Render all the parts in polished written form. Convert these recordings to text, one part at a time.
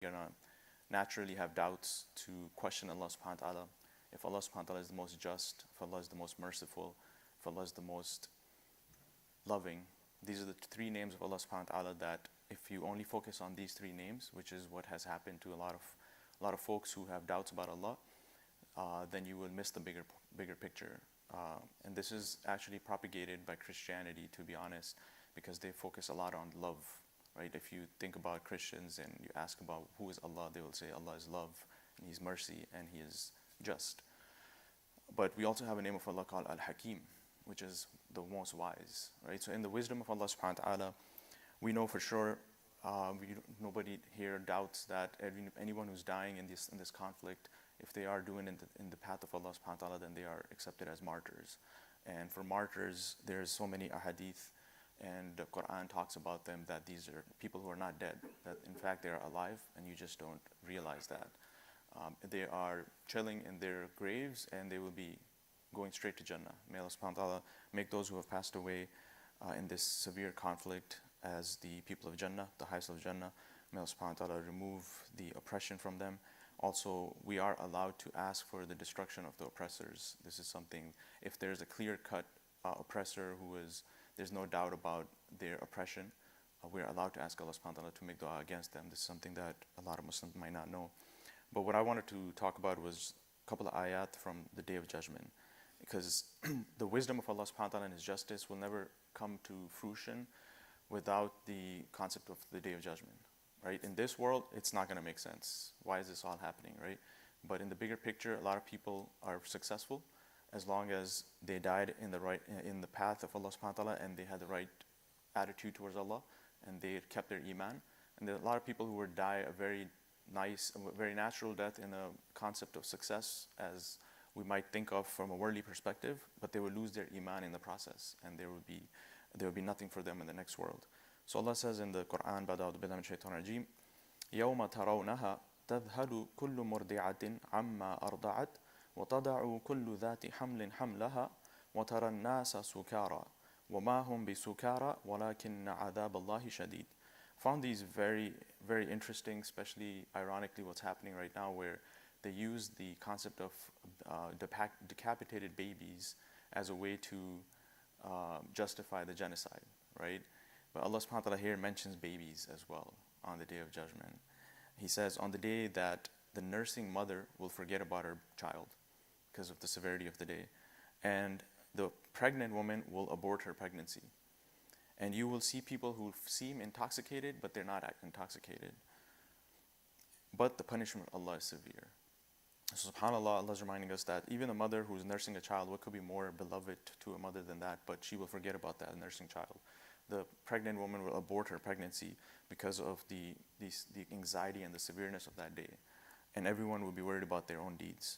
gonna naturally have doubts to question Allah subhanahu wa ta'ala. If Allah subhanahu wa ta'ala is the most just, if Allah is the most merciful, if Allah is the most loving. These are the three names of Allah subhanahu wa ta'ala that if you only focus on these three names, which is what has happened to a lot of folks who have doubts about Allah, then you will miss the bigger picture. And this is actually propagated by Christianity, to be honest, because they focus a lot on love, right? If you think about Christians and you ask about who is Allah, they will say Allah is love, and He's mercy, and He is just. But we also have a name of Allah called Al-Hakim, which is the most wise, right? So in the wisdom of Allah subhanahu wa ta'ala, we know for sure, nobody here doubts that anyone who's dying in this conflict, if they are doing in the path of Allah subhanahu wa ta'ala, then they are accepted as martyrs. And for martyrs, there's so many ahadith, and the Quran talks about them, that these are people who are not dead, that in fact they are alive, and you just don't realize that. They are chilling in their graves, and they will be going straight to Jannah. May Allah subhanahu wa ta'ala make those who have passed away in this severe conflict as the people of Jannah, the highest of Jannah. May Allah subhanahu wa ta'ala remove the oppression from them. Also, we are allowed to ask for the destruction of the oppressors. This is something, if there's a clear-cut oppressor there's no doubt about their oppression, we're allowed to ask Allah subhanahu wa ta'ala to make dua against them. This is something that a lot of Muslims might not know. But what I wanted to talk about was a couple of ayat from the Day of Judgment. Because the wisdom of Allah subhanahu wa ta'ala and His justice will never come to fruition without the concept of the Day of Judgment, right? In this world, it's not going to make sense. Why is this all happening, right? But in the bigger picture, a lot of people are successful as long as they died in the path of Allah subhanahu wa ta'ala, and they had the right attitude towards Allah, and they kept their iman. And there are a lot of people who would die a very natural death in a concept of success, as we might think of from a worldly perspective, but they will lose their iman in the process, and there will be nothing for them in the next world. So Allah says in the Quran, Ba'da a'udhu billahi minash shaitanir rajeem, يَوْمَ تَرَوْنَهَا تَذْهَلُ كُلُّ مُرْضِعَةٍ عَمَّا أَرْضَعَتْ وَتَضَعُ كُلُّ ذَاتِ حَمْلٍ حَمْلَهَا وَتَرَى النَّاسَ سُكَارَى وَمَا هُمْ بِسُكَارَى وَلَكِنَّ عَذَابَ اللَّهِ شَدِيدٌ. Found these very, very interesting, especially ironically what's happening right now, where they use the concept of decapitated babies as a way to justify the genocide, right? But Allah subhanahu wa ta'ala here mentions babies as well on the Day of Judgment. He says on the day that the nursing mother will forget about her child because of the severity of the day, and the pregnant woman will abort her pregnancy. And you will see people who seem intoxicated, but they're not intoxicated. But the punishment of Allah is severe. So subhanAllah, Allah is reminding us that even a mother who's nursing a child, what could be more beloved to a mother than that? But she will forget about that nursing child. The pregnant woman will abort her pregnancy because of the anxiety and the severeness of that day. And everyone will be worried about their own deeds.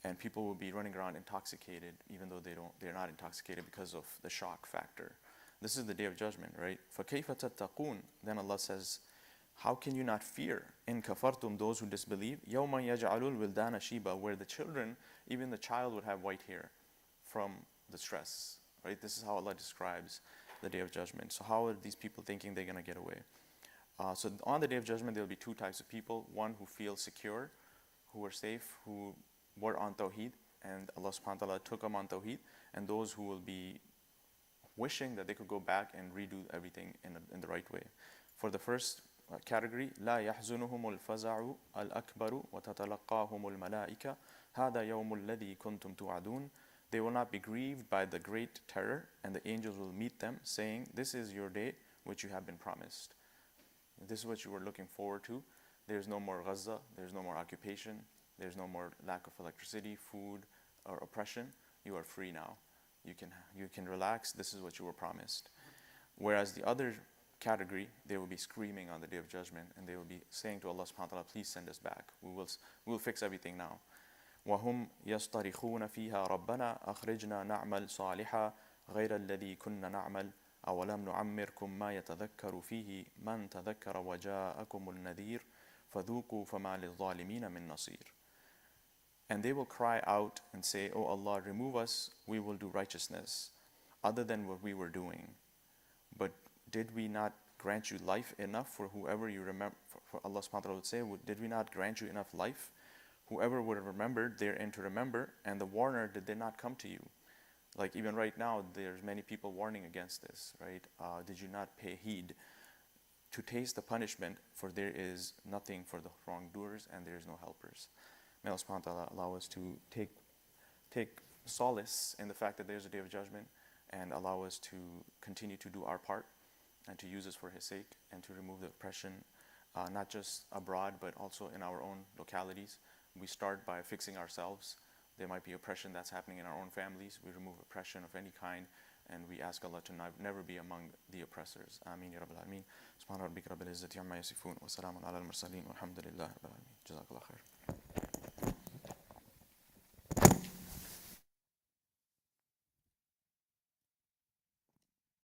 And people will be running around intoxicated, even though they're not intoxicated because of the shock factor. This is the Day of Judgment, right? فَكَيْفَ تَتَّقُونَ. Then Allah says, how can you not fear? In kafartum, those who disbelieve, يَوْمَ يَجْعَلُ الْوِلْدَانَ شِيبًا, where the children, even the child would have white hair from the stress, right? This is how Allah describes the Day of Judgment. So how are these people thinking they're going to get away? So on the Day of Judgment, there will be two types of people. One who feel secure, who are safe, who were on Tawheed, and Allah subhanahu wa ta'ala took them on Tawheed, and those who will be wishing that they could go back and redo everything in the right way. For the first category, لا يحزنهم الفزع الأكبر وتتلقاهم الملائكة هذا يوم الذي كنتم توعدون. They will not be grieved by the great terror, and the angels will meet them, saying, this is your day which you have been promised. This is what you were looking forward to. There's no more Gaza, there's no more occupation, there's no more lack of electricity, food, or oppression. You are free now. You can relax. This is what you were promised. Whereas the other category, they will be screaming on the Day of Judgment, and they will be saying to Allah subhanahu wa ta'ala, please send us back. We will fix everything now. وَهُمْ يَصْطَرِخُونَ فِيهَا رَبَّنَا أَخْرِجْنَا نَعْمَلْ صَالِحًا غَيْرَ الَّذِي كُنَّا نَعْمَلْ أَوَلَمْ نُعَمِّرْكُمْ مَا يَتَذَكَّرُ فِيهِ مَنْ تَذَكَّرَ وَجَاءَكُمُ النَّذِيرُ فَذُوقُوا فَمَا لِلظَّالِمِينَ مِنْ نَصِيرٍ. And they will cry out and say, O Allah, remove us, we will do righteousness, other than what we were doing. But did we not grant you life enough for whoever you remember? For Allah subhanahu wa ta'ala would say, did we not grant you enough life? Whoever would have remembered therein to remember, and the warner, did they not come to you? Like even right now, there's many people warning against this, right? Did you not pay heed to taste the punishment? For there is nothing for the wrongdoers, and there is no helpers. May Allah subhanahu wa ta'ala allow us to take solace in the fact that there's a day of judgment, and allow us to continue to do our part, and to use us for His sake, and to remove the oppression, not just abroad, but also in our own localities. We start by fixing ourselves. There might be oppression that's happening in our own families. We remove oppression of any kind, and we ask Allah to never be among the oppressors. Ameen ya Rabbil Alameen. Subhana rabbika rabbil izzati amma yasifun. Wa salamun ala al-mursaleen. Walhamdulillahi rabbil alameen. Jazakallah khair.